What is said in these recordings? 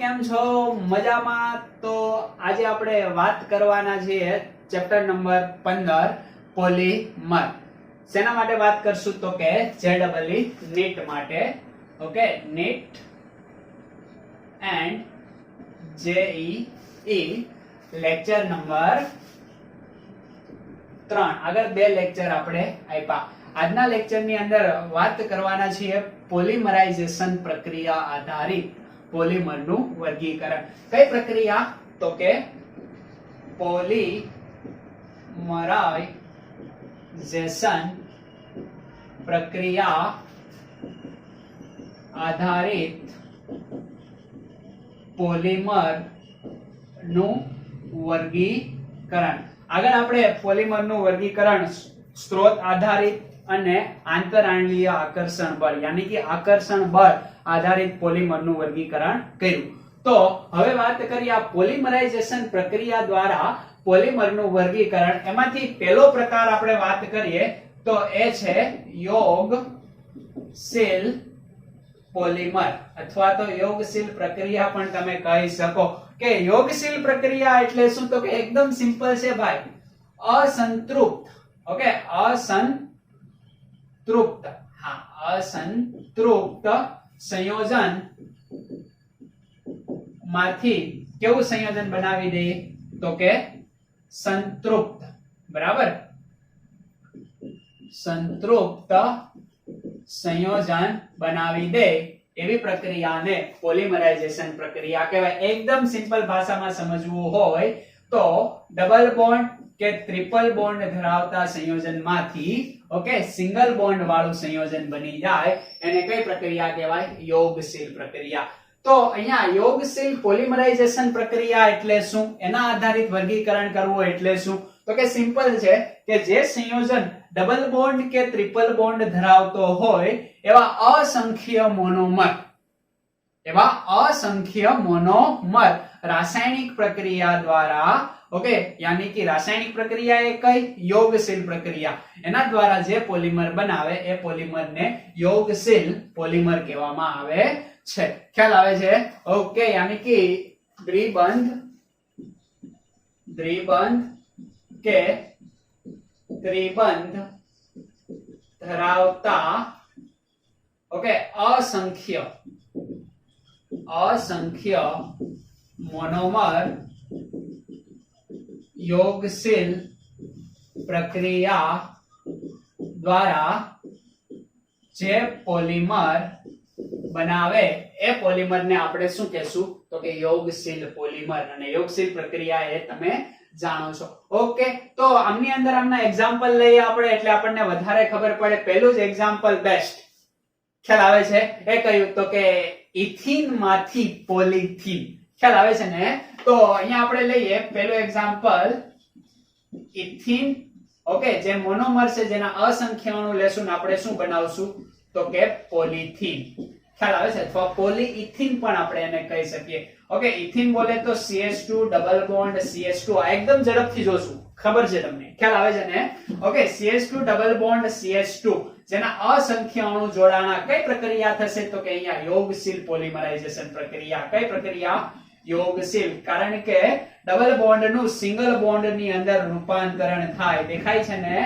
કેમ છો મજામાં? તો આજે આપણે વાત કરવાના છીએ ચેપ્ટર નંબર 15 પોલીમર. શેના માટે વાત કરશું તો કે JEE નીટ માટે. Okay, neat and JEE lecture number 3. આગળ બે લેક્ચર આપણે આપ્યા. આજના લેક્ચરની અંદર વાત કરવાના છીએ પોલિમરાઇઝેશન પ્રક્રિયા આધારિત પોલિમરનું વર્ગીકરણ. કઈ પ્રક્રિયા તો કે પોલિમરાઇઝેશન પ્રક્રિયા આધારિત પોલિમરનું વર્ગીકરણ. આગળ આપણે પોલિમરનું વર્ગીકરણ સ્ત્રોત આધારિત અને આંતરાણ્વીય આકર્ષણ બળ યાની કે આકર્ષણ બળ આધારિત પોલિમરનું વર્ગીકરણ કર્યું. તો હવે વાત કરીએ આ પોલિમરાઇઝેશન પ્રક્રિયા દ્વારા પોલિમરનું વર્ગીકરણ. એમાંથી પહેલો પ્રકાર આપણે વાત કરીએ તો એ છે યોગશીલ પોલિમર અથવા તો યોગશીલ પ્રક્રિયા પણ તમે કહી શકો. કે યોગશીલ પ્રક્રિયા એટલે શું? તો કે એકદમ સિમ્પલ છે ભાઈ. અસંતૃપ્ત, ઓકે, અસંતૃપ્ત સંયોજન માંથી કેવું સંયોજન બનાવી દે તો કે સંતૃપ્ત, બરાબર, સંતૃપ્ત સંયોજન બનાવી દે એવી પ્રક્રિયાને પોલિમરાઇઝેશન પ્રક્રિયા કહેવાય. એકદમ સિમ્પલ ભાષામાં સમજવું હોય તો ડબલ બોન્ડ કે ટ્રિપલ બોન્ડ ધરાવતા સંયોજનમાંથી ઓકે સિંગલ બોન્ડ વાળું સંયોજન બની જાય એને કઈ પ્રક્રિયા કહેવાય? યોગશીલ પ્રક્રિયા. તો અહીંયા યોગશીલ પોલિમરાઇઝેશન પ્રક્રિયા એટલે શું? એના આધારિત વર્ગીકરણ કરવું એટલે શું? તો કે સિમ્પલ છે કે જે સંયોજન ડબલ બોન્ડ કે ટ્રિપલ બોન્ડ ધરાવતો હોય એવા અસંખ્ય મોનોમર રાસાયણિક પ્રક્રિયા દ્વારા ઓકે યાની કે રાસાયણિક પ્રક્રિયા એ કઈ? યોગશીલ પ્રક્રિયા. એના દ્વારા જે પોલિમર બનાવે એ પોલિમરને યોગશીલ પોલિમર કહેવામાં આવે છે. ખ્યાલ આવે છે? ઓકે, યાની કે દ્વિબંધ કે ત્રિબંધ ધરાવતા ઓકે અસંખ્ય મોનોમર યોગશીલ પ્રક્રિયા દ્વારા જે પોલિમર બનાવે એ પોલિમરને આપણે શું કહેશું? તો કે યોગશીલ પોલિમર. અને યોગશીલ પ્રક્રિયા એ તમે જાણો છો. ઓકે, તો આમની અંદર આમના એક્ઝામ્પલ લઈએ આપણે એટલે આપણને વધારે ખબર પડે. પહેલું જ એક્ઝામ્પલ બેસ્ટ. ખ્યાલ આવે છે? એ કયું તો કે ઇથિન માંથી પોલિથીન. ખ્યાલ આવે છે ને? તો અહીંયા આપણે લઈએ પહેલું એક્ઝામ્પલ ઇથિન. ઓકે, જે મોનોમર છે જેના અસંખ્ય અણુ લેશું ને આપણે શું બનાવશું? તો કે પોલિથીન. ખ્યાલ આવે છે? અથવા પોલીઇથિન પણ આપણે એને કહી શકીએ. ઓકે, ઇથિન બોલે તો CH2 ડબલ બોન્ડ CH2. આ એકદમ ઝડપથી જોશું, ખબર છે તમને? ખ્યાલ આવે છે ને? Okay, CH2 double bond CH2 જેના અસંખ્ય અણુ જોડાણા કઈ પ્રક્રિયા થશે? તો કે અહીંયા યોગશીલ પોલિમરાઇઝેશન પ્રક્રિયા. કઈ પ્રક્રિયા? યોગશીલ. કારણ કે ડબલ બોન્ડ નું સિંગલ બોન્ડ ની અંદર રૂપાંતરણ થાય. દેખાય છે ને?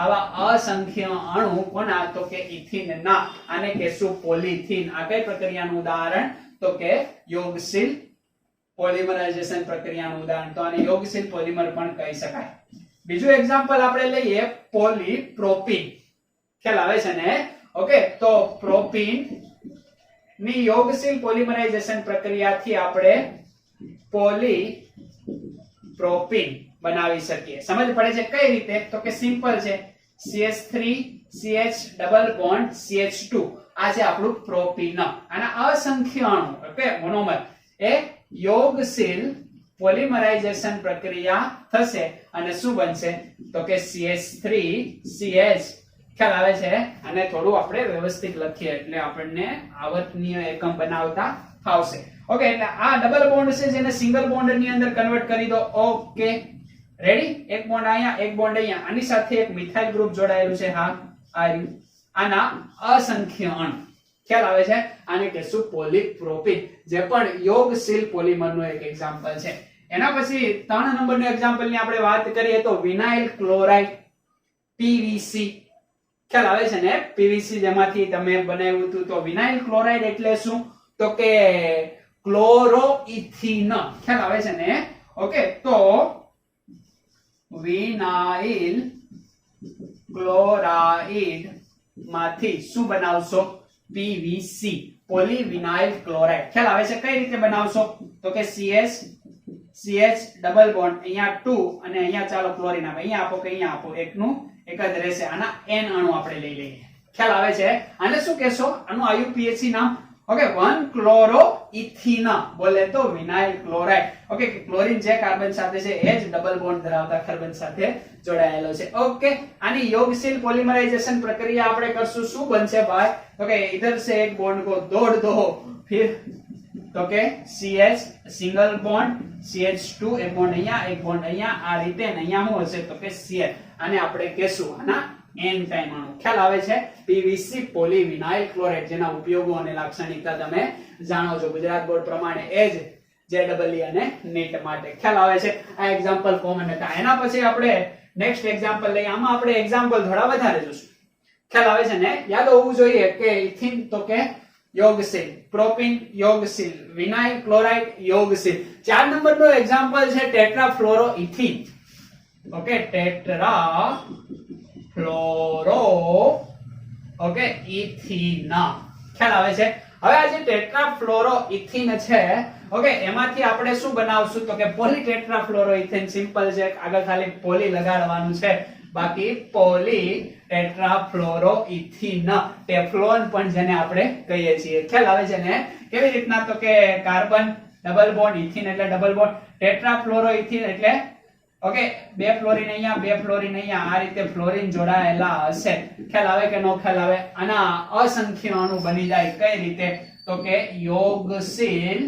આવા અસંખ્ય અણુ કોના? તો કે ઇથિન ના. આને કહેશું પોલિથીન. આ કઈ પ્રક્રિયાનું ઉદાહરણ? તો કે યોગશીલ પોલિમરાઇઝેશન પ્રક્રિયાનું ઉદાહરણ. તો આને યોગશીલ પોલિમર પણ કહી શકાય. બીજું એક્ઝામ્પલ આપણે લઈએ પોલીપ્રોપીન. ખ્યાલ આવે છે ને? ઓકે, તો પ્રોપીન ની યોગશીલ પોલિમરાઇઝેશન પ્રક્રિયાથી આપણે પોલીપ્રોપીન બનાવી શકીએ. સમજ પડે છે કઈ રીતે? તો કે સિમ્પલ છે. CH3 CH double bond CH2 આ છે આપણું પ્રોપીન. આના અસંખ્ય અણુ ઓકે મોનોમર એ યોગશીલ પોલિમરાઇઝેશન પ્રક્રિયા થશે અને શું બનશે? તો કે CH3 CH. ખ્યાલ આવે છે? અને થોડું આપણે વ્યવસ્થિત લખીએ એટલે આપણને આવર્તનીય એકમ બનાવતા ફાવશે. ઓકે, એટલે આ ડબલ બોન્ડ છે જેને સિંગલ બોન્ડ ની અંદર કન્વર્ટ કરી દો. Okay, ready? એક બોન્ડ અહીંયા, એક બોન્ડ અહીંયા. આની સાથે એક મિથાઇલ ગ્રુપ જોડાયેલું છે. હા, આ આના અસંખ્ય અણુ. ખ્યાલ આવે છે? આને કહેશું પોલીપ્રોપીન, જે પણ યોગશીલ પોલિમરનું એક એક્ઝામ્પલ છે. એના પછી 3 નંબરનું એક્ઝામ્પલ ની આપણે વાત કરીએ તો વિનાઇલ ક્લોરાઇડ, પીવીસી. ખ્યાલ આવે છે ને? પીવીસી જેમાંથી તમે બનાવ્યું હતું. તો વિનાઇલ ક્લોરાઇડ એટલે શું? તો કે ક્લોરોઇથિન. ખ્યાલ આવે છે ને? ઓકે, તો વિનાઇલ ક્લોરાઇડ માંથી શું બનાવશો? PVC, polyvinyl chloride. ખ્યાલ આવે છે? કઈ રીતે બનાવશો? તો કે CH ડબલ બોન્ડ, અહીંયા 2 અને અહીંયા ચાલો ક્લોરીન આપે, અહીંયા આપો કે અહીંયા આપો, એકનું એક જ રહેશે. આના n અણુ આપણે લઈ લઈએ. ખ્યાલ આવે છે? આને શું કહેશો? આનું IUPAC નામ ઓકે 1 ક્લોરોઇથિન, બોલે તો વિનાઇલ ક્લોરાઇડ. ઓકે, ક્લોરીન જે કાર્બન સાથે છે એ જ ડબલ બોન્ડ ધરાવતા કાર્બન સાથે જોડાયેલો છે. ઓકે, આની યોગશીલ પોલિમરાઇઝેશન પ્રક્રિયા આપણે કરશું. શું બનશે ભાઈ? તો કે इधर से एक बॉन्ड को जोड़ दो, फिर તો કે CH સિંગલ બોન્ડ, CH2 એક બોન્ડ અહીંયા, એક બોન્ડ અહીંયા, આ રીતે. ને અહીંયા શું હશે? તો કે CH. આને આપણે કહેશું આના n ટાઈમ અણુ. ખ્યાલ આવે છે? PVC પોલીવિનાઇલ ક્લોરાઇડ, જેના ઉપયોગો અને લાક્ષણિકતા તમે જાણો છો ગુજરાત બોર્ડ પ્રમાણે, એ જ JEE અને NEET માટે. ખ્યાલ આવે છે? આ એક્ઝામ્પલ કોમન હતા. એના પછી આપણે નેક્સ્ટ એક્ઝામ્પલ લઈએ. આમાં આપણે એક્ઝામ્પલ થોડા વધારે જોશું. ખ્યાલ આવે છે ને? યાદ હોવું જોઈએ કે ઇથિન તો કે યોગશીલ, પ્રોપીન યોગશીલ, વિનાઇલ ક્લોરાઇડ યોગશીલ. 4 નંબરનો એક્ઝામ્પલ છે tetrafluoroethene. Okay, tetrafluoro okay ethene. ખ્યાલ આવે છે? હવે આ જે ટેટ્રાફ્લોરોઇથિન છે, ઓકે, એમાંથી આપણે શું બનાવશું? તો કે પોલી ટેટ્રાફ્લોરોઇથિન. સિમ્પલ છે, આગળ ખાલી પોલી લગાડવાનું છે, બાકી પોલી ટેટ્રાફ્લોરોઇથિન, ટેફલોન પણ જેને આપણે કહીએ છીએ. ખ્યાલ આવે છે ને? કેવી રીતના? તો કે કાર્બન ડબલ બોન્ડ, ઇથિન એટલે ડબલ બોન્ડ, ટેટ્રાફ્લોરોઇથિન એટલે ઓકે બે ફ્લોરીન અહીંયા, બે ફ્લોરીન અહીંયા, આ રીતે ફ્લોરીન જોડાયેલા હશે. ખ્યાલ આવે કે નો ખ્યાલ આવે? આના અસંખ્ય અણુ બની જાય. કઈ રીતે? તો કે યોગશીલ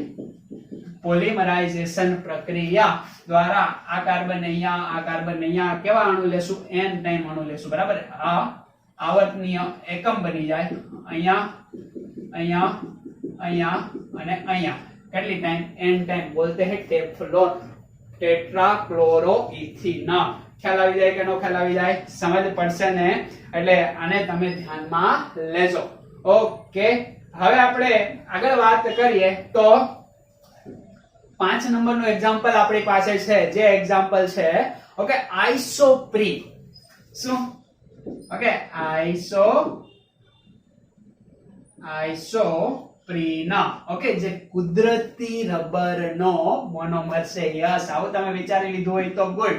પોલિમરાઇઝેશન પ્રક્રિયા દ્વારા આ કાર્બન અહીંયા, આ કાર્બન અહીંયા, કેવા અણુ લેશું? n ટાઈમ અણુ લેશું. બરાબર? આ આવર્તનીય એકમ બની જાય. અહીંયા, અહીંયા, અહીંયા અને અહીંયા. કેટલી ટાઈમ? n time. બોલતે હે ટેફલોન, ટેટ્રાક્લોરોઇથિન. ખ્યાલ આવી જાય કે નો ખ્યાલ આવી જાય? સમજ પડશે ને? એટલે આને તમે ધ્યાનમાં લેજો. ઓકે, હવે આપણે આગળ વાત કરીએ તો 5 નંબરનું એક્ઝામ્પલ આપણી પાસે છે, જે એક્ઝામ્પલ છે ઓકે આઇસોપ્રીન. શું? ઓકે, આઇસોપ્રીન. ઓકે, જે કુદરતી રબરનો મોનોમર છે. યસ, આવું તમે વિચારી લીધું હોય તો ગુડ.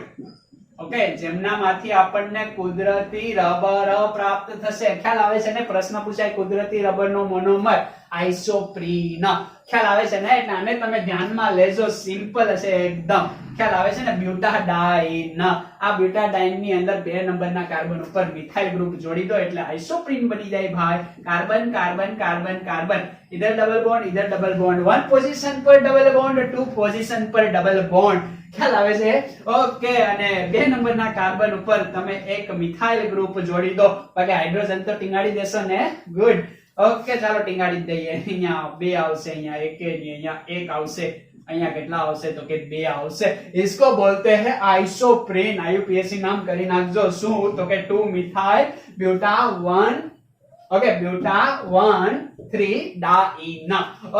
ઓકે, જેમનામાંથી આપણને કુદરતી રબર પ્રાપ્ત થશે. ખ્યાલ આવે છે ને? પ્રશ્ન પૂછાય કુદરતી રબરનો મોનોમર આઇસોપ્રીન. ખ્યાલ આવે છે ને? એટલે આને તમે ધ્યાનમાં લેજો. સિમ્પલ હશે એકદમ. ખ્યાલ આવે છે ને? બ્યુટાડાઇન. આ બ્યુટાડાઇન ની અંદર 2 નંબરના કાર્બન ઉપર મિથાઇલ ગ્રુપ જોડી દો એટલે આઇસોપ્રીન બની જાય ભાઈ. કાર્બન કાર્બન કાર્બન કાર્બન, ઇધર ડબલ બોન્ડ, ઇધર ડબલ બોન્ડ, 1 પોઝિશન પર ડબલ બોન્ડ, 2 પોઝિશન પર ડબલ બોન્ડ. ખ્યાલ આવે છે? ઓકે, અને 2 નંબરના કાર્બન ઉપર તમે એક મિથાઇલ ગ્રુપ જોડી દો. બાકી હાઇડ્રોજન તો ટીંગાડી દેશો ને? ગુડ. ઓકે, ચાલો ટીંગાડી દઈએ. અહીંયા 2 આવશે, અહીંયા 1 નહીં, અહીંયા 1 આવશે, અહીંયા કેટલા આવશે? તો કે 2 આવશે. इसको बोलते हैं आइसोप्रीन. IUPAC નામ કરી નાખજો. શું? તો કે 2 methyl buta 1 okay buta 1 3 diene.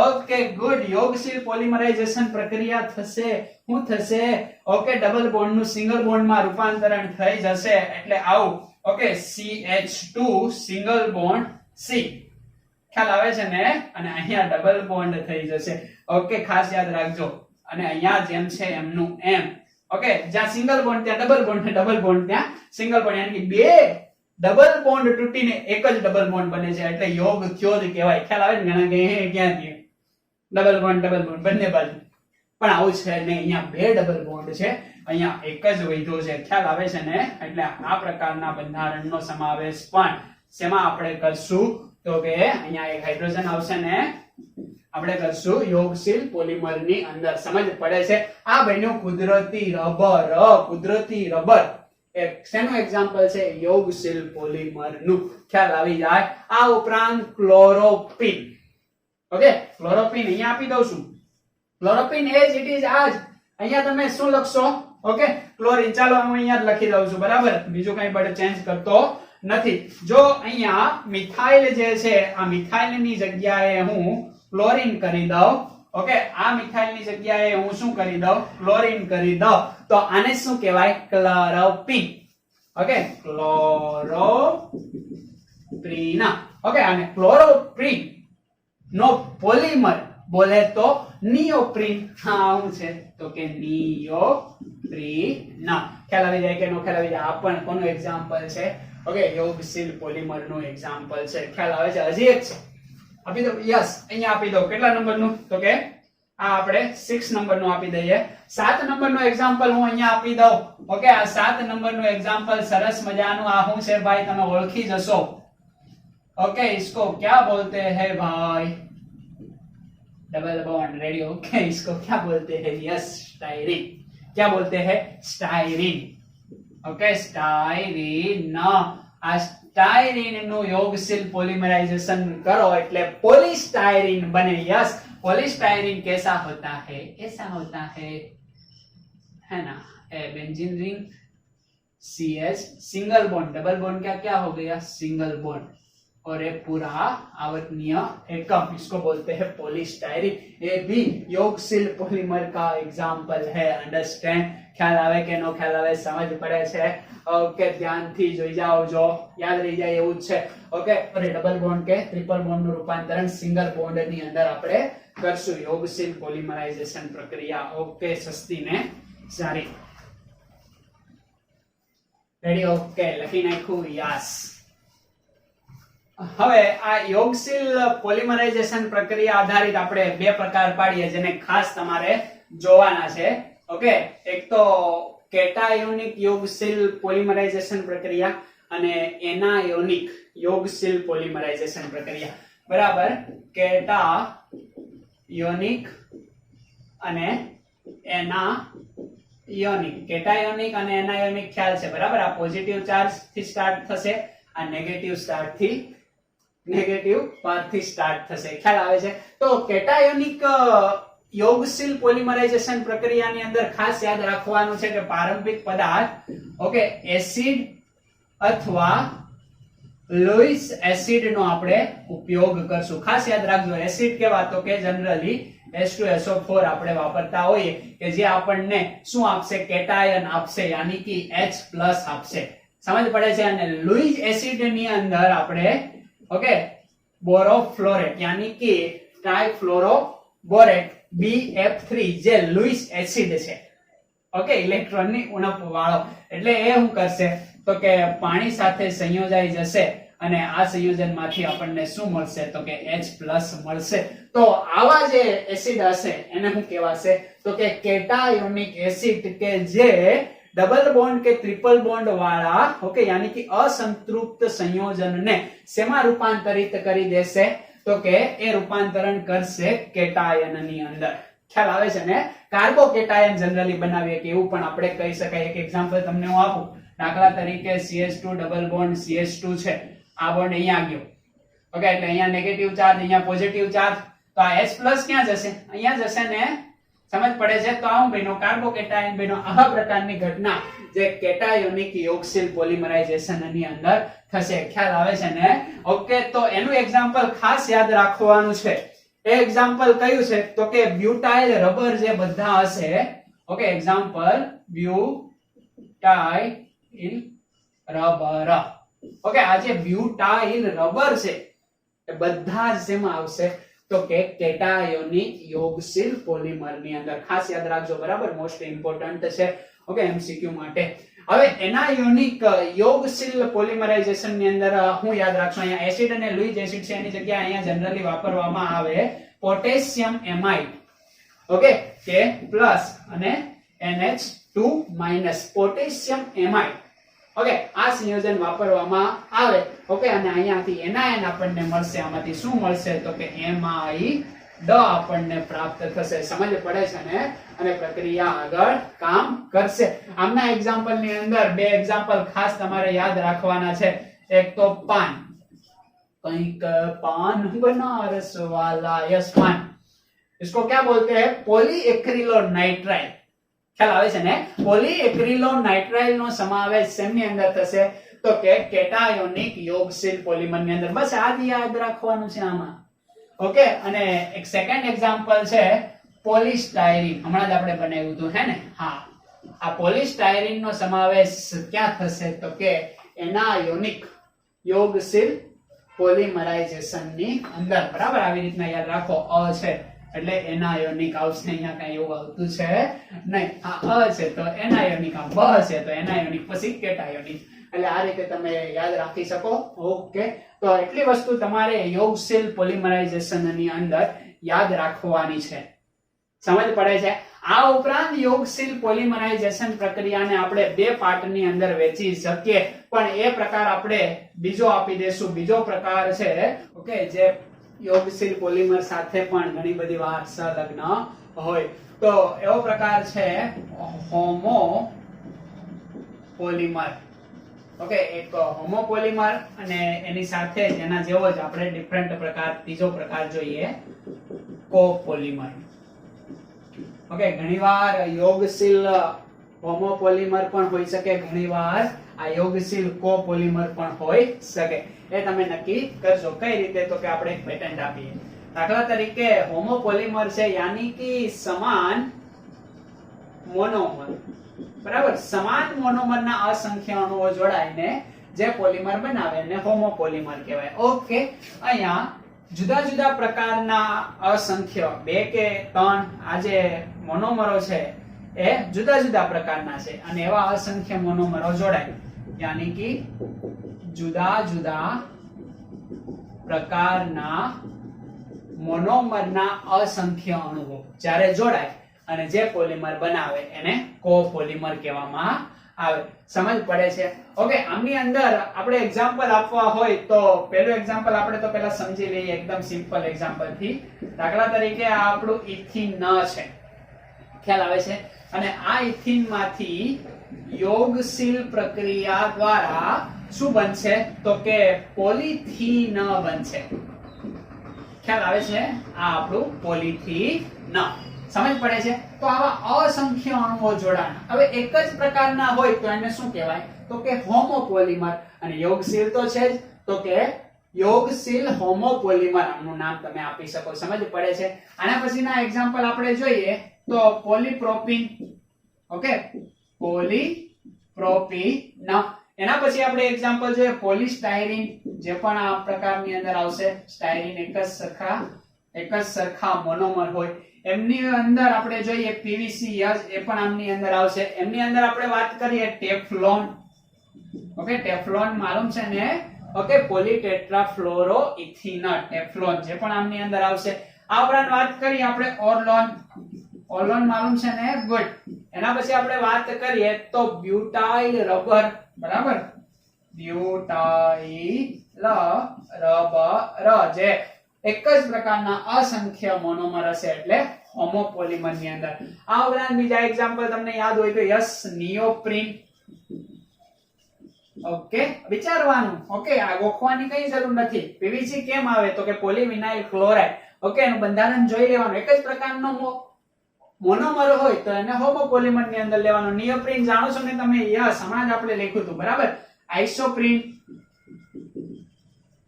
Okay, good. યોગશીલ પોલિમરાઇઝેશન પ્રક્રિયા થશે. શું થશે? ઓકે, ડબલ બોન્ડ નું સિંગલ બોન્ડ માં રૂપાંતરણ થઈ જશે. એટલે આવું okay CH2 single bond C. ખ્યાલ આવે છે ને? અને અહીંયા ડબલ બોન્ડ થઈ જશે. ઓકે, ખાસ યાદ રાખજો. અને અહીંયા જેમ છે એમનું એમ. ઓકે, જ્યાં સિંગલ બોન્ડ ત્યાં ડબલ બોન્ડ, ને ડબલ બોન્ડ ત્યાં સિંગલ બોન્ડ. યાની કે 2 ડબલ બોન્ડ તૂટીને એક જ ડબલ બોન્ડ બને છે. એટલે યોગ થયો જ કહેવાય. ખ્યાલ આવે ને? ઘણા કે ક્યાં થયું? ડબલ બોન્ડ બંને બાજુ. પણ આવું છે ને? અહીંયા 2 ડબલ બોન્ડ છે, અહીંયા એક જ વધ્યો છે. ખ્યાલ આવે છે ને? એટલે આ પ્રકારના બંધારણનો સમાવેશ પણ શેમાં આપણે કરશું? તો કે અહીંયા એક હાઇડ્રોજન આવશે ને આપણે કરશું યોગશીલ પોલિમરની અંદર. સમજ પડે છે? આ બન્યું કુદરતી રબર. કુદરતી રબર એક શેનું એક્ઝામ્પલ છે? યોગશીલ પોલિમર નું. ખ્યાલ આવી જાય. આ ઉપરાંત ક્લોરોપિન. ઓકે, ક્લોરોપિન અહીંયા આપી દઉં છું. ક્લોરોપિન એજ ઇટ ઇઝ આજ. અહીંયા તમે શું લખશો? Okay, chlorine. ચાલો હું અહીંયા જ લખી દઉં છું, બરાબર, બીજું કઈ બળ ચેન્જ કરતો નથી. જો અહીંયા મિથાઇલ જે છે, આ મિથાઇલ ની જગ્યાએ હું ક્લોરીન કરી દઉં. ઓકે, આ મિથાઇલ ની જગ્યાએ હું શું કરી દઉં? ક્લોરીન કરી દઉં. તો આને શું કહેવાય? ક્લોરોપિન. ઓકે, ક્લોરોપ્રીન. ઓકે, અને ક્લોરોપ્રીન નો પોલિમર બોલે તો નિયોપ્રીન. હા, શું છે? તો કે નિયોપ્રીન. ખ્યાલ આવી જાય કે નો ખ્યાલ આવી જાય? આ પણ કોનું એક્ઝામ્પલ છે? ઓકે, યોગશીલ પોલિમર નું એક્ઝામ્પલ છે. ખ્યાલ આવે છે? હજી એક છે, આપી દો. યસ, અહીંયા આપી દો. કેટલા નંબરનું? તો કે આ આપણે 6 નંબરનું આપી દઈએ. 7 નંબરનું એક્ઝામ્પલ હું અહીંયા આપી દઉં. ઓકે, આ 7 નંબરનું એક્ઝામ્પલ સરસ મજાનું આ શું છે ભાઈ? તમે ઓળખી જશો. ओके, इसको क्या बोलते हैं भाई? Double bond. रेडी? ओके, इसको क्या बोलते हैं? Yes, styrene. क्या बोलते हैं? स्टाइरिन. Okay, styrene. આ સ્ટાઇરિન નું યોગશીલ પોલિમરાइजेशन करो એટલે પોલિસ્ટાઇરિન બને. यस, પોલિસ્ટાઇરિन कैसा होता है? ऐसा होता है ना? Benzene ring CH single bond, double bond क्या क्या हो गया? Single bond. और ये पूरा आवर्तनीय एकम, इसको बोलते हैं पॉलीस्टाइरीन. ये भी योगशील पॉलीमर का एग्जांपल है. अंडरस्टैंड? ख्याल आवे के नो ख्याल आवे? समझ पड़े छे? ओके, ध्यान थी જોઈ જાઓ, જો યાદ રહી જાય એવું જ છે. ઓકે, और डबल बॉन्ड के ट्रिपल बॉन्ड નું રૂપાંતરણ સિંગલ બોન્ડ ની અંદર આપણે કરશું. યોગશીલ પોલિમરાઇઝેશન પ્રક્રિયા. ઓકે, સસ્તી ને સારી. રેડી? ઓકે, લખી નાખ્યું. યસ. હવે આ યોગશીલ પોલિમરાઇઝેશન પ્રક્રિયા આધારિત આપણે બે પ્રકાર પાડીએ જેને ખાસ તમારે જોવાના છે. ઓકે, એક તો કેટાયોનિક યોગશીલ પોલિમરાઇઝેશન પ્રક્રિયા અને એનાયોનિક યોગશીલ પોલિમરાઇઝેશન પ્રક્રિયા. બરાબર? કેટાયોનિક અને એનાયોનિક. કેટાયોનિક અને એનાયોનિક ખ્યાલ છે, બરાબર? આ પોઝિટિવ ચાર્જ થી સ્ટાર્ટ થશે, આ નેગેટિવ સ્ટાર્ટ થી નેગેટિવ પાથ થી સ્ટાર્ટ થશે. ખ્યાલ આવે છે? તો કેટાયોનિક યોગશીલ પોલિમરાઇઝેશન પ્રક્રિયાની અંદર ખાસ યાદ રાખવાનું છે કે પ્રારંભિક પદાર્થ ઓકે એસિડ અથવા લुईस એસિડ નો આપણે ઉપયોગ કરશું. ખાસ યાદ રાખજો. એસિડ કેવા? તો કે જનરલી H2SO4 આપણે વાપરતા હોઈએ કે જે આપણને શું આપશે? કેટાયન આપશે, યાની કે H+ આપશે. સમજ પડે છે? અને લुईस એસિડ ની અંદર આપણે ઓકે બોરોફ્લોરેટ યાની કે ટ્રાઇફ્લોરોબોરેટ BF3 જે લुईस એસિડ છે. ઓકે, ઇલેક્ટ્રોન ની ઉણપ વાળો. એટલે એ શું કરશે? તો કે પાણી સાથે સંયોજાઈ જશે અને આ સંયોજનમાંથી આપણને શું મળશે? તો કે H+ મળશે. તો આવા જે એસિડ હશે એને શું કહેવાશે? તો કે કેટાયોનિક એસિડ કે જે डबल बॉन्ड के ट्रिपल बॉन्ड वाला ओके यानी कि असंतृप्त संयोजन ने सेमा रूपांतरित કરી દેશે? તો કે એ રૂપાંતરણ કરશે કેટાયન ની અંદર. ખ્યાલ આવે છે ને? કાર્બો કેટાયન જનરલી બનાવીએ કે એવું પણ આપણે કહી શકાય. એક એક્ઝામ્પલ તમને હું આપું. દાખલા તરીકે CH2 ડબલ બોન્ડ CH2 છે, આ બોન્ડ અહીંયા ગયો. ઓકે, એટલે અહીંયા નેગેટિવ ચાર્જ, અહીંયા પોઝિટિવ ચાર્જ. તો આ H+ ક્યાં જશે? અહીંયા જશે ને? समझ पड़े છે? तो આવું બન્યો કાર્બો કેટાયન બન્યો. આ પ્રકારની ઘટના જે કેટાયોનિક યોગશીલ પોલિમરાઇઝેશન ની અંદર થશે. ખ્યાલ આવે છે ને? ઓકે, તો એનું એક્ઝામ્પલ ખાસ યાદ રાખવાનું છે. એ એક્ઝામ્પલ કયું છે? તો કે બ્યુટાઇલ રબર જે બધા હશે. Okay, example butyl rubber. Okay, આ જે બ્યુટાઇલ રબર છે એ બધા જ શેમાં આવશે? તો કે કેટાયોનિક યોગશીલ પોલિમર ની અંદર. ખાસ યાદ રાખજો, બરાબર? મોસ્ટ ઇમ્પોર્ટન્ટ છે ઓકે એમસીક્યુ માટે. હવે એનાયોનિક યોગશીલ પોલિમરાઇઝેશન ની અંદર હું યાદ રાખશું, અહીંયા એસિડ અને લुईस એસિડ છે એની જગ્યાએ અહીંયા જનરલી વાપરવામાં આવે પોટેશિયમ એમાઇડ. ઓકે, K+ અને NH2- પોટેશિયમ એમાઇડ. ઓકે, આ સંયોજન વાપરવામાં આવે. ઓકે, અને અહીંયાથી એનાયન આપણને મળશે. આમાંથી શું મળશે? તો કે MiO3 ડ આપણને પ્રાપ્ત થશે. સમજ પડે છે ને? અને પ્રક્રિયા આગળ કામ કરશે. આમના એક્ઝામ્પલ ની અંદર બે એક્ઝામ્પલ ખાસ તમારે યાદ રાખવાના છે. એક તો પાન, કંઈક पान बनारस वाला, यस पान. इसको क्या बोलते हैं? પોલીએક્રિલોનાઇટ્રાઇલ. ખ્યાલ આવે છે ને? પોલીએક્રિલોનાઇટ્રાઇલ નો સમાવેશ શેની અંદર થશે? તો કે કેટાયોનિક યોગશીલ પોલિમર ની અંદર. બસ આ જ યાદ રાખવાનું છે આમાં. ઓકે. અને એક સેકન્ડ એક્ઝામ્પલ છે પોલિસ્ટાયરીન. હમણાં જ આપણે બનાવ્યું હતું હે ને? હા, આ પોલિસ્ટાયરીન નો સમાવેશ ક્યાં થશે? તો કે એનાયોનિક યોગશીલ પોલિમરાઇઝેશન ની અંદર. બરાબર, આવી રીતના યાદ રાખો. અ છે એટલે એનાયોનિક આવશે. અહીંયા કઈ એવું આવતું છે નહીં. આ અ છે તો એનાયોનિક, આ બ છે તો એનાયોનિક, પછી કેટાયોનિક. એટલે આ રીતે તમે યાદ રાખી શકો. ઓકે. તો એટલી વસ્તુ તમારે યોગશીલ પોલિમરાઇઝેશન ની અંદર યાદ રાખવાની છે. સમજ પડે છે? આ ઉપરાંત યોગશીલ પોલિમરાઇઝેશન પ્રક્રિયાને આપણે બે પાર્ટની અંદર વહેંચી શકીએ, પણ એ પ્રકાર આપણે બીજો આપી દેશું. બીજો પ્રકાર છે ઓકે, જે યોગશીલ પોલિમર સાથે પણ ઘણી બધી વાર સંલગ્ન હોય. તો એવો પ્રકાર છે હોમો પોલિમર. ઓકે, એક હોમો પોલિમર અને એની સાથે જ એના જેવો જ આપણે ડિફરન્ટ પ્રકાર, ત્રીજો પ્રકાર જોઈએ કોપોલિમર. ઓકે, ઘણીવાર યોગશીલ હોમો પોલિમર પણ હોઈ શકે, ઘણીવાર આ યોગશીલ કોપોલિમર પણ હોઈ શકે. એ તમે નક્કી કરજો કઈ રીતે. તો કે આપણે એક પેટન્ટ આપીએ. દાખલા તરીકે હોમો પોલિમર છે યાની કે સમાન મોનોમર. બરાબર, સમાન મોનોમરના અસંખ્ય અણુઓ જોડાઈને જે પોલિમર બનાવે એને હોમો પોલિમર કહેવાય. ઓકે, અહીંયા જુદા જુદા પ્રકારના અસંખ્ય, 2 કે 3 આ જે મોનોમરો છે એ જુદા જુદા પ્રકારના છે, અને એવા અસંખ્ય મોનોમરો જોડાય યાની કે જુદા જુદા પ્રકારના મોનોમરના અસંખ્ય અણુઓ જ્યારે જોડાય અને જે પોલિમર બનાવે એને કોપોલિમર કહેવામાં આવે. સમજ પડે છે? ઓકે, આમની અંદર આપણે એક્ઝામ્પલ આપવા હોય તો પહેલું એક્ઝામ્પલ આપણે તો પહેલા સમજી લઈએ એકદમ સિમ્પલ એક્ઝામ્પલ થી. દાખલા તરીકે આ આપણું ઇથિન છે. ખ્યાલ આવે છે? અને આ ઇથિન માંથી યોગશીલ પ્રક્રિયા દ્વારા શું બનશે? તો કે પોલિથીન બનશે. ખ્યાલ આવે છે? આ આપણું પોલિથીન. સમજ પડે છે? તો આવા અસંખ્ય અણુઓ જોડાણ હવે એક જ પ્રકારના હોય તો એને શું કહેવાય? તો કે હોમો પોલિમર. અને યોગશીલ તો છે જ, તો કે યોગશીલ હોમો પોલિમર આનું નામ તમે આપી શકો. સમજ પડે છે? આના પછીના એક્ઝામ્પલ આપણે જોઈએ તો પોલીપ્રોપીન. ઓકે, પોલીપ્રોપીન. એના પછી આપણે એક્ઝામ્પલ જોઈએ પોલિસ્ટાયરીન, જે પણ આ પ્રકારની અંદર આવશે. સ્ટાયરીન એક જ સરખા મોનોમર હોય. એમની અંદર આપણે જોઈએ પીવીસી, યસ, એ પણ આમની અંદર આવશે. એમની અંદર આપણે વાત કરીએ ટેફલોન. ઓકે, ટેફલોન માલુમ છે ને? ઓકે, પોલીટેટ્રાફ્લોરોઇથિન, ટેફલોન, જે પણ આમની અંદર આવશે. આ ઉપરાંત વાત કરીએ આપણે ઓર્લોન. ઓર્લોન માલુમ છે ને? ગુડ. એના પછી આપણે વાત કરીએ તો બ્યુટાઇલ રબર. બરાબર, બ્યુટાઇલ રબર, જે એક જ પ્રકારના અસંખ્ય મોનોમર હશે એટલે હોમો પોલિમર ની અંદર. આ ઉપરાંત બીજા એક્ઝામ્પલ તમને યાદ હોય તો યસ, નિયોપ્રીન. ઓકે, વિચારવાનું. ઓકે, આ ગોખવાની કઈ જરૂર નથી. પીવીસી કેમ આવે? તો કે પોલીવિનાઇલ ક્લોરાઇડ. ઓકે, એનું બંધારણ જોઈ લેવાનું. એક જ પ્રકારનો મોનોમર હોય તો એને હોમો પોલિમર ની અંદર લેવાનો. નિયોપ્રીન જાણો છો ને તમે? યસ, હમણાં જ આપણે લખ્યું હતું. બરાબર, આઇસોપ્રીન.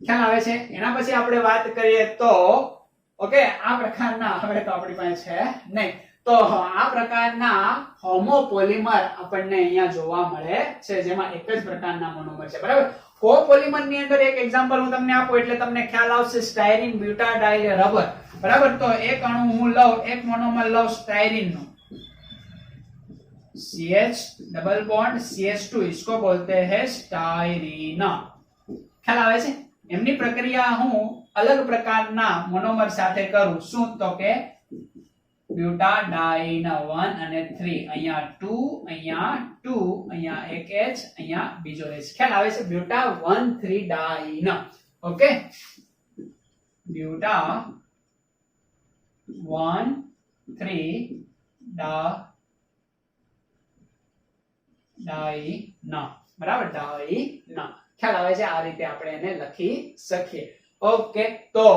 ખ્યાલ આવે છે? એના પછી આપણે વાત કરીએ તો ઓકે, આ પ્રકારના હવે તો આપણી પાસે છે નહીં. તો આ પ્રકારના હોમો પોલિમર આપણને અહીંયા જોવા મળે છે, જેમાં એક જ પ્રકારના મોનોમર છે. બરાબર, કોપોલિમર ની અંદર એક એક્ઝામ્પલ હું તમને આપું એટલે તમને ખ્યાલ આવશે. Styrene, butadiene rubber. બરાબર, તો એક અણુ હું લઉં, એક મોનોમર લઉં સ્ટાયરીન નો, CH डबल बॉन्ड CH2, इसको बोलते हैं स्टायरीन. ખ્યાલ આવે છે? એમની પ્રક્રિયા હું અલગ પ્રકારના મોનોમર સાથે કરું. શું? તો કે બ્યુટાડાઇન 1 અને 3. અહીંયા 2, અહીંયા 2, અહીંયા એક H, અહીંયા બીજો H. ખ્યાલ આવે છે? બ્યુટા 1 3 ડાઇન. ઓકે, બ્યુટા 1 3 ડાઈ ન, બરાબર, ડાઈ ન. ખ્યાલ આવે છે? આ રીતે આપણે એને લખી શકીએ. ઓકે, તો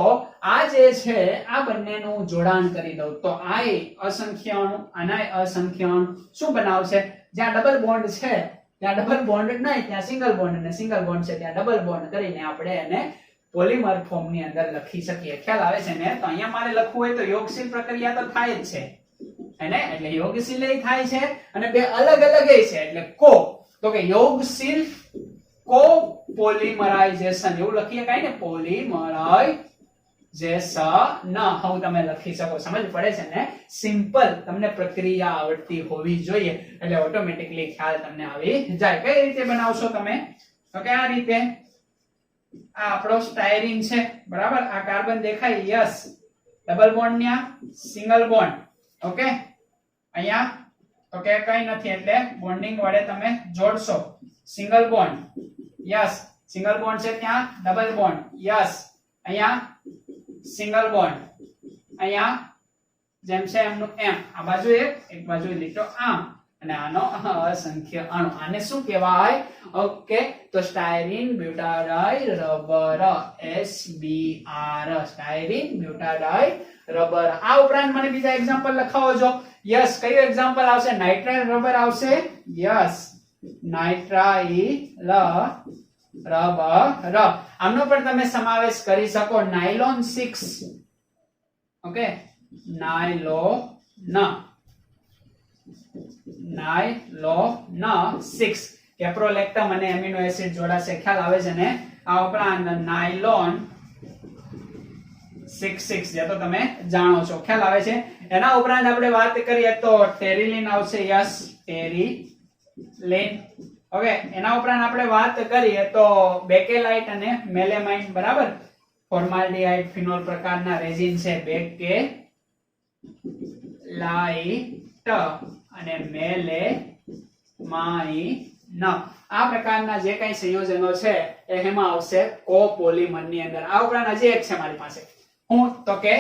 આ જે છે આ બંનેનું જોડાણ કરી દઉં તો આ અસંખ્ય અણુ અને અસંખ્ય અણુ શું બનાવશે? જ્યાં ડબલ બોન્ડ છે ત્યાં ડબલ બોન્ડ નહીં, ત્યાં સિંગલ બોન્ડ, અને સિંગલ બોન્ડ છે ત્યાં ડબલ બોન્ડ કરીને આપણે એને પોલિમર ફોર્મ ની અંદર લખી શકીએ. ખ્યાલ આવે છે ને? તો અહીંયા મારે લખવું હોય તો યોગશીલ પ્રક્રિયા તો થાય જ છે એને, એટલે યોગશીલ થાય છે અને બે અલગ અલગ છે, એટલે તો કે યોગશીલ કોપોલિમરાઇઝેશન એવું લખીએ કાઈ ને, પોલિમરાઇઝેશન હું તમે લખી શકો. સમજ પડે છે ને? સિમ્પલ તમને પ્રક્રિયા આવડતી હોવી જોઈએ એટલે ઓટોમેટિકલી ખ્યાલ તમને આવી જાય. કઈ રીતે બનાવશો તમે? તો કે આ રીતે. આ આપણો સ્ટાયરીન છે, બરાબર. આ કાર્બન દેખાય? યસ. ડબલ બોન્ડ ન્યા, સિંગલ બોન્ડ. ઓકે, અહીંયા તો કે કઈ નથી એટલે બોન્ડિંગ વડે તમે જોડશો. Single bond, yes. Single bond છે ત્યાં, ડબલ બોન્ડ, યસ. અહીંયા સિંગલ બોન્ડ, અહીંયા જેમ છે એમનું એમ, આ બાજુ એક બાજુ લીટો આમ, અને આનો અસંખ્ય અણુ. આને શું કહેવાય? ઓકે, તો styrene butadiene rubber, SBR, styrene butadiene rubber. આ ઉપરાંત મને બીજા એક્ઝામ્પલ લખાવો છો. યસ, કયું એક્ઝામ્પલ આવશે? નાઇટ્રાઇલ રબર આવશે. Yes, nitrile rubber. આમનો પણ તમે સમાવેશ કરી શકો. નાયલોન 6, ઓકે, નાયલોન 6, કેપ્રોલેક્ટમ અને એમિનો એસિડ જોડાશે. ખ્યાલ આવે છે ને? આ ઉપરાંત નાયલોન 6 જે તો તમે જાણો છો. ખ્યાલ આવે છે? એના ઉપરાંત આપણે વાત કરીએ તો ટેરિલિન આવશે. યસ, ટેરિલિન. ઓકે, એના ઉપરાંત આપણે વાત કરીએ તો બેકેલાઇટ અને મેલેમાઇન, બરાબર. ફોર્માલ્ડિહાઇડ ફિનોલ પ્રકારના રેઝિન છે. બેકેલાઇટ અને મેલેમાઇન, આ પ્રકારના જે કઈ સંયોજનો છે એ એમાં આવશે કોપોલિમર ની અંદર. આ ઉપરાંત હજી એક છે મારી પાસે, હું તો કે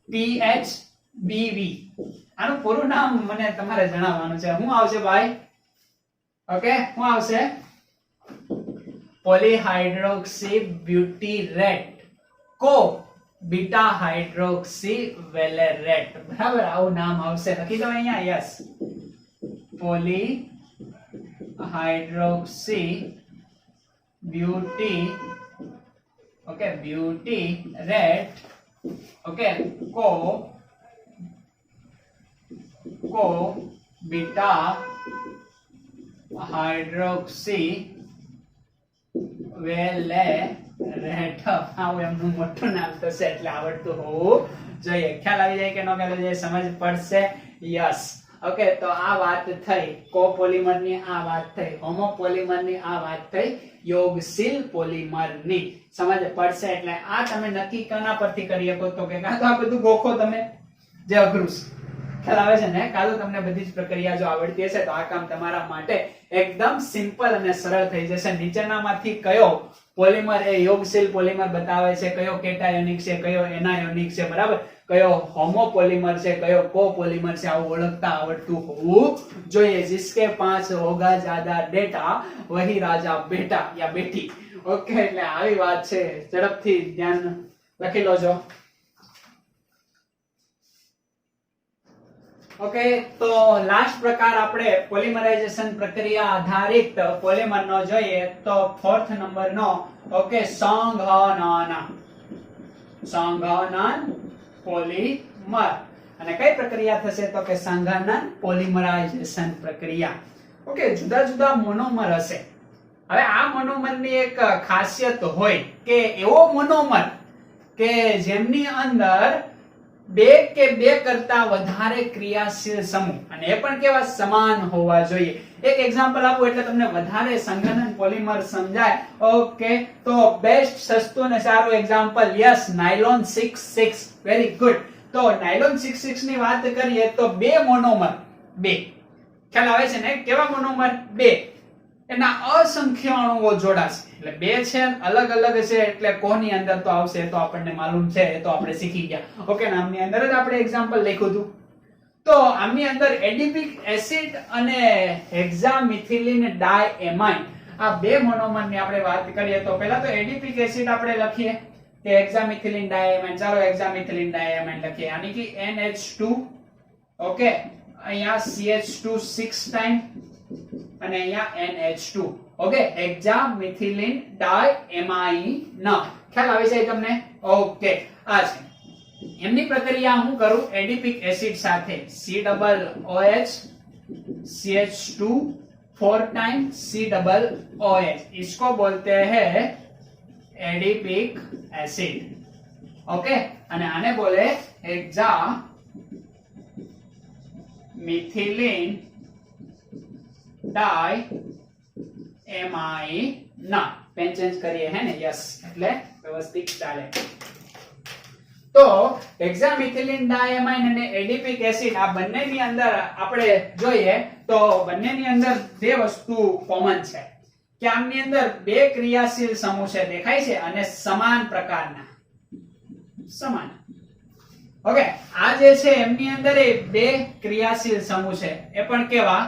PHBV. આનું પૂરું નામ મને તમારે જણાવવાનું છે. શું આવશે ભાઈ? ઓકે, શું આવશે? પોલીહાઇડ્રોક્સી બ્યુટીરેટ કો બીટા હાઇડ્રોક્સી વેલેરેટ, બરાબર. આવું નામ આવશે. લખી દો અહીંયા. યસ, પોલીહાઇડ્રોક્સી બ્યુટી, ઓકે, બ્યુટીરેટ, ઓકે, કો બીટા હાઇડ્રોક્સી વેલેરેટ. આવું એમનું મોટું નામ થશે એટલે આવડતું હોવું જોઈએ. ખ્યાલ આવી જાય કે ન ખ્યાલ આવી જાય? સમજ પડશે? યસ. ઓકે, તો આ વાત થઈ કોપોલિમર ની, આ વાત થઈ હોમોપોલિમર ની, આ વાત થઈ યોગશીલ પોલિમર ની. સમજ પડશે? એટલે આ તમે નક્કી કોના પરથી કરી શકો? તો કે કાં તો આ બધું ગોખો તમે, જે અઘરું છે. ખ્યાલ આવે છે ને? કાં તો તમને બધી જ પ્રક્રિયા જો આવડતી હશે તો આ કામ તમારા માટે એકદમ સિમ્પલ અને સરળ થઈ જશે. નીચેનામાંથી કયો પોલિમર એ યોગશીલ પોલિમર બતાવે છે, કયો કેટાયોનિક છે, કયો એનાયોનિક છે, બરાબર, કયો હોમોપોલિમર છે, કયો કોપોલિમર છે, આવું ઓળખતા આવડતું હોવું જોઈએ. जिसके 5 होगा ज्यादा डेटा वही राजा बेटा या बेटी. ઓકે, એટલે આવી વાત છે. ઝડપથી ધ્યાન લખી લોજો. ઓકે, તો લાસ્ટ પ્રકાર આપણે પોલિમરાઇઝેશન પ્રક્રિયા આધારિત પોલિમર નો જોઈએ તો 4th નંબર નો, ઓકે, સંઘનન પોલિમર. અને કઈ પ્રક્રિયા થશે? તો કે સંઘનન પોલિમરાઇઝેશન પ્રક્રિયા. ઓકે, જુદા જુદા મોનોમર હશે. હવે આ મોનોમર ની એક ખાસિયત હોય કે એવો મોનોમર કે જેમની અંદર બે કે બે કરતા વધારે ક્રિયાશીલ સમૂહ, અને એ પણ કેવા સમાન હોવા જોઈએ. એક એક્ઝામ્પલ આપું એટલે તમને વધારે સંઘનન પોલિમર સમજાય. ઓકે, તો બેસ્ટ સસ્તું અને સારું example, yes, nylon 6 very good. તો નાયલોન 6 ની વાત કરીએ તો બે મોનોમર, બે. ખ્યાલ આવે છે ને? કેવા મોનોમર? બે. એના અસંખ્ય અણુઓ જોડાશે. એટલે બે છે અલગ અલગ છે એટલે કોની અંદર તો આવશે તો આપણને માલુમ છે, એ તો આપણે શીખી ગયા. ઓકે, આમની અંદર જ આપણે એક્ઝામ્પલ લખ્યું હતું. તો આમની અંદર એડિપિક એસિડ અને હેક્સામિથિલિન ડાયએમાઇન આ બે મોનોમર ની આપણે વાત કરીએ તો પહેલા તો એડિપિક એસિડ આપણે લખીએ કે હેક્સામિથિલિન ડાયએમાઇન. ચાલો હેક્સામિથિલિન ડાયએમાઇન લખીએ, યાની કે NH2. ઓકે, અહીંયા CH2 6 ટાઈમ અને અહીંયા NH2. ઓકે, હેક્સામિથિલિન ડાયએમાઇન. ખ્યાલ આવી જાય તમને? ઓકે, આ છે એમની પ્રક્રિયા. હું કરું એડિપિક એસિડ સાથે COOH CH2 4 टाइम COOH, इसको बोलते हैं एडिपिक एसिड. ओके, અને આને બોલે હેક્સામિથિલિન ડાયએમાઇન. પેન ચેન્જ કરીએ હે ને? યસ, એટલે વ્યવસ્થિત ચાલે. તો હેક્સામિથિલિન ડાયએમાઇન અને એડિપિક એસિડ આ બંનેની અંદર આપણે જોઈએ તો બંનેની અંદર બે વસ્તુ કોમન છે કે આમની અંદર બે ક્રિયાશીલ સમૂહ છે, દેખાય છે, અને સમાન પ્રકારના. સમાન. ઓકે, આ જે છે એમની અંદર એ બે ક્રિયાશીલ સમૂહ છે, એ પણ કેવા?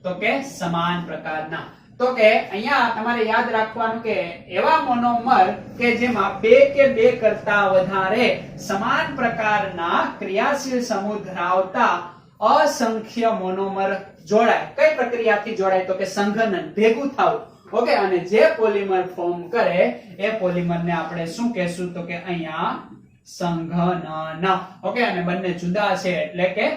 તો કે સમાન પ્રકારના. તો કે અહીંયા તમારે યાદ રાખવાનું કે એવા મોનોમર કે જેમાં બે કે બે કરતા વધારે સમાન પ્રકારના ક્રિયાશીલ સમૂહ ધરાવતા અસંખ્ય મોનોમર જોડાય. કઈ પ્રક્રિયાથી જોડાય? તો કે સંઘનન, ભેગું થવું. ઓકે, અને જે પોલિમર ફોર્મ કરે એ પોલિમરને આપણે શું કહેશું? તો કે અહીંયા સંઘનન. ઓકે, અને બંને જુદા છે એટલે કે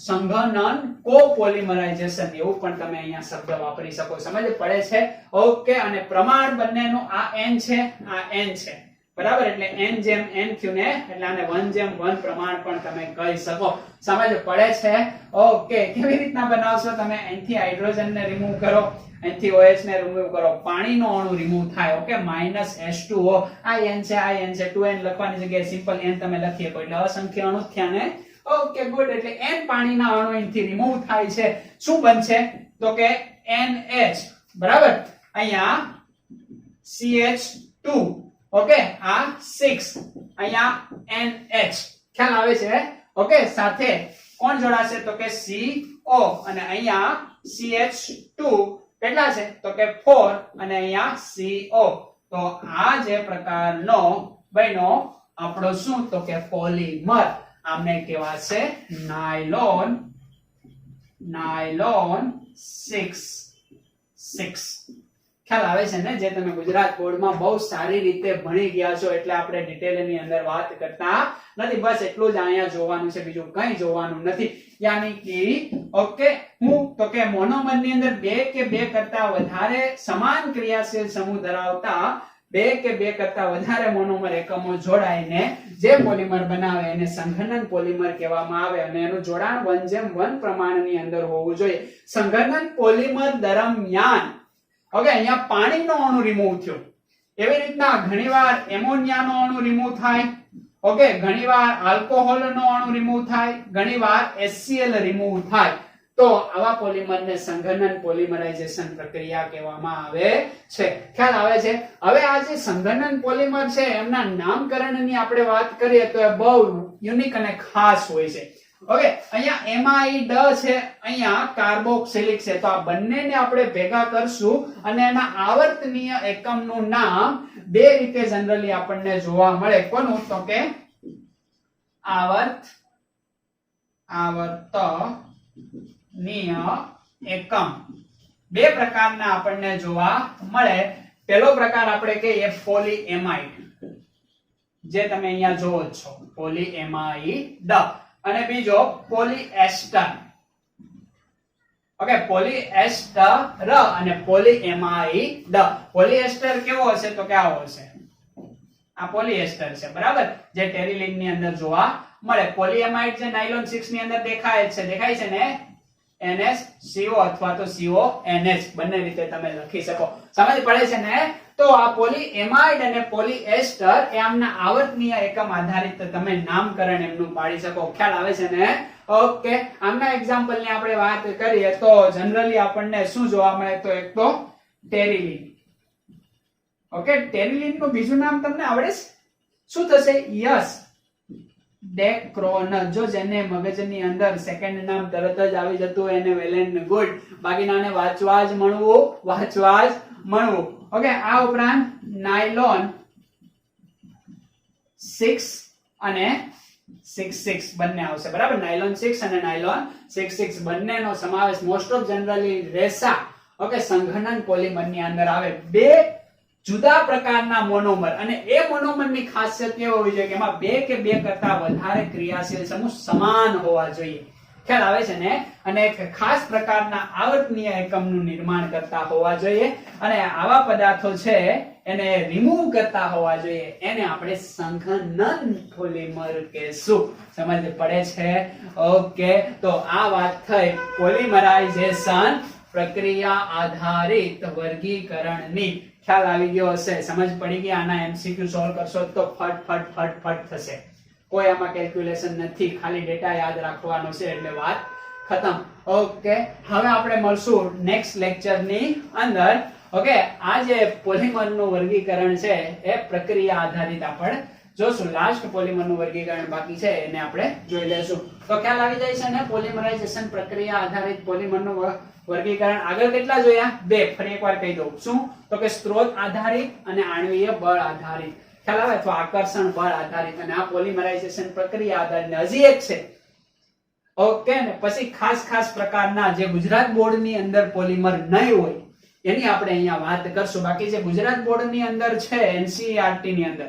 સંઘનન, કોપોલિમરાઇઝેશન એવું પણ તમે અહીંયા શબ્દ વાપરી શકો. સમજ પડે છે? ઓકે, અને પ્રમાણ બંનેનું આ n છે, આ n છે, બરાબર? એટલે n જેમ n થયું ને, એટલે આને 1 જેમ 1 પ્રમાણ પણ તમે કહી શકો. સમજ પડે છે? ઓકે, કેવી રીતના બનાવશો તમે? અહીંથી હાઇડ્રોજન ને રિમૂવ કરો, અહીંથી OH ને રિમૂવ કરો, પાણીનો અણુ રિમૂવ થાય. Okay, -H2O. આ n છે, આ n છે, 2n લખવાની જગ્યાએ સિમ્પલ n તમે લખી શકો એટલે અસંખ્ય અણુ થયા ને. Okay, good. એટલે n પાણીના અણુ અહીંથી રિમૂવ થાય છે. શું બનશે? તો કે NH, બરાબર? અહીંયા CH2. ઓકે, આ 6, અહીંયા NH. ખ્યાલ આવે છે? ઓકે, સાથે કોણ જોડાશે? તો કે CO, અને અહીંયા CH2 કેટલા છે? તો કે 4, અને અહીંયા CO. તો આ જે પ્રકારનો બન્યો આપણો શું? તો કે પોલિમર. આમને કહેવાશે નાયલોન 6. ખ્યાલ આવે છે ને? જે તમે ગુજરાત બોર્ડમાં બહુ સારી રીતે ભણી ગયા છો એટલે આપણે ડિટેલની અંદર વાત કરતા નથી. બસ એટલું જ અહીંયા જોવાનું છે, બીજું કંઈ જોવાનું નથી. યાની કે ઓકે, હું તો કે મોનોમરની અંદર બે કે બે કરતા વધારે સમાન ક્રિયાશીલ સમૂહ ધરાવતા બે કે બે કરતા વધારે મોનોમર એકમો જોડાઈને જે પોલિમર બનાવે એને સંઘનન પોલિમર કહેવામાં આવે, અને એનું જોડાણ 1:1 પ્રમાણની અંદર હોવું જોઈએ. સંઘનન પોલિમર દરમિયાન ઓકે, અહીંયા પાણીનો અણુ રિમૂવ થયો, એવી રીતના ઘણીવાર એમોનિયાનો અણુ રિમૂવ થાય. ઓકે, ઘણીવાર આલ્કોહોલનો અણુ રિમૂવ થાય, ઘણીવાર HCl રિમૂવ થાય. તો આવા પોલિમરને સંઘનન પોલિમરાઇઝેશન પ્રક્રિયા કહેવામાં આવે છે. ખ્યાલ આવે છે? હવે આ જે સંઘનન પોલિમર છે એમના નામકરણની આપણે વાત કરીએ તો એ બહુ યુનિક અને ખાસ હોય છે. ઓકે, અહીંયા એમાઇડ છે, અહીંયા કાર્બોક્સિલિક છે. તો આ બંનેને આપણે ભેગા કરશું અને એના આવર્તનીય એકમનું નામ બે રીતે જનરલી આપણને જોવા મળે. કોનું? તો કે આવર્તનીય એકમ. બે પ્રકારના આપણને જોવા મળે. પહેલો પ્રકાર આપણે કહીએ પોલીએમાઇડ, જે તમે અહીંયા જોવો છો, પોલીએમાઇડ. અને બીજો પોલીએસ્ટર. ઓકે, પોલીએસ્ટર અને પોલીએમાઇડ. પોલીએસ્ટર કેવો હશે? તો કે આવો હશે. આ પોલીએસ્ટર છે, બરાબર? જે ટેરિલિન ની અંદર જોવા મળે. પોલીએમાઇડ જે નાયલોન 6 ની અંદર દેખાય છે ને, NaCO અથવા તો CONH બંને રીતે તમે લખી શકો. સમજ પડે છે ને? તો આ પોલીએમાઇડ અને પોલીએસ્ટર એ આમના આવર્તનીય એકમ આધારિત તમે નામકરણ એમનું પાડી શકો. ખ્યાલ આવે છે ને? ઓકે, આમના એક્ઝામ્પલ ની આપણે વાત કરીએ તો જનરલી આપણને શું જોવા મળે તો એક તો ટેરિલિન. ઓકે, ટેરિલિન નું બીજું નામ તમને આવડે છે? શું થશે? યસ, ડેક્રોન. જો જેને મગજની અંદર સેકન્ડ નામ તરત જ આવી જતું હોય એને વેલ એન્ડ ગુડ, બાકીનાને વાંચવા જ મળવું. ઓકે, આ ઉપરાંત નાયલોન 6 અને 6 બંને આવશે, બરાબર. નાયલોન 6 અને નાયલોન 6 બંનેનો સમાવેશ મોસ્ટ ઓફ જનરલી રેસા, ઓકે, સંઘનન પોલિમર ની અંદર આવે. બે જુદા પ્રકારના મોનોમર, અને એ મોનોમરની ખાસિયત એ હોવી જોઈએ કે એમાં બે કે બે કરતા વધારે ક્રિયાશીલ સમૂહ સમાન હોવા જોઈએ. ખ્યાલ આવે છે ને? અને એક ખાસ પ્રકારના આવર્તનીય એકમનું નિર્માણ કરતા હોવા જોઈએ, અને આવા પદાર્થો છે એને રિમૂવ કરતા હોવા જોઈએ. એને આપણે સંઘનન પોલિમર કહેશું. સમજ પડે છે? ઓકે, તો આ વાત થઈ પોલિમરાઇઝેશન પ્રક્રિયા આધારિત વર્ગીકરણની. ખ્યાલ આવી ગયો હશે, સમજ પડી ગઈ. આના એમસીક્યુ સોલ્વ કરશો તો ફટ થશે. કોઈ આમાં કેલ્ક્યુલેશન નથી, ખાલી ડેટા યાદ રાખવાનો છે એટલે વાત ખતમ. ઓકે, હવે આપણે મળશું નેક્સ્ટ લેક્ચર ની અંદર. ઓકે, આ જે પોલિમર નું વર્ગીકરણ છે એ પ્રક્રિયા આધારિત આપણે જોશું. લાસ્ટ પોલિમર નું વર્ગીકરણ બાકી છે, એને આપણે જોઈ લેશું. તો ખ્યાલ આવી જાય છે ને? પોલિમરાઇઝેશન પ્રક્રિયા આધારિત પોલિમર નું વર્ગીકરણ આગળ કેટલા જોયા? બે. ફરી એકવાર કહી દઉં. શું? તો કે સ્ત્રોત આધારિત અને આણ્વીય બળ આધારિત. ખ્યાલ આવે? તો આકર્ષણ બળ આધારિત, અને આ પોલિમરાઇઝેશન પ્રક્રિયા આધારિત. હજી એક છે. ઓકે, ને પછી ખાસ પ્રકારના જે ગુજરાત બોર્ડ ની અંદર પોલિમર નહીં હોય એની આપણે અહીંયા વાત કરશું. બાકી જે ગુજરાત બોર્ડ ની અંદર છે એનસીઈઆરટી ની અંદર,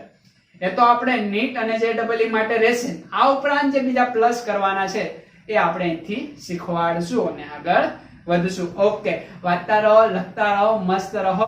એ તો આપણે નીટ અને જેડબલઈ માટે રહેશે. આ ઉપરાંત જે બીજા પ્લસ કરવાના છે એ આપણે અહીંથી શીખવાડશું અને આગળ વધશું. ઓકે, વાંચતા રહો, લખતા રહો, મસ્ત રહો.